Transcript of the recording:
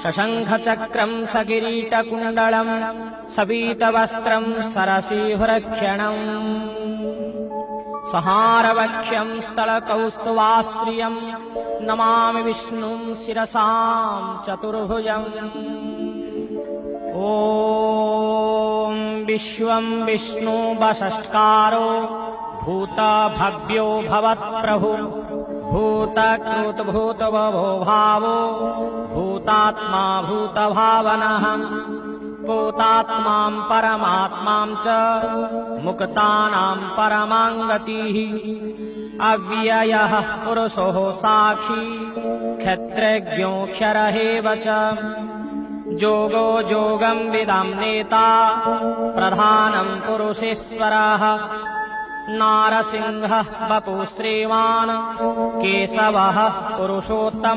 शशंखचक्रं सकिरीटकुण्डलं सबीतवस्त्रं सरसीहुरक्षणम् सहारवक्ष्यं स्थलकौस्तुवाश्रियं नमामि विष्णुं शिरसां चतुर्भुजम्। ॐ विश्वं विष्णु वषट्कारो भूतभव्यो भवत्प्रभु भूतकृत भूतभवो भावो भूतात्मा भूतभावनः भूतात्मां परमात्मां च मुक्तानां परमां गतिः अव्ययः पुरुषो साक्षी क्षत्रज्ञोऽक्षरः च जोगो जोगं विदां नेता प्रधानं पुरुषेश्वरः नारसिंहः वपुः श्रीमान् केशवः पुरुषोत्तमः।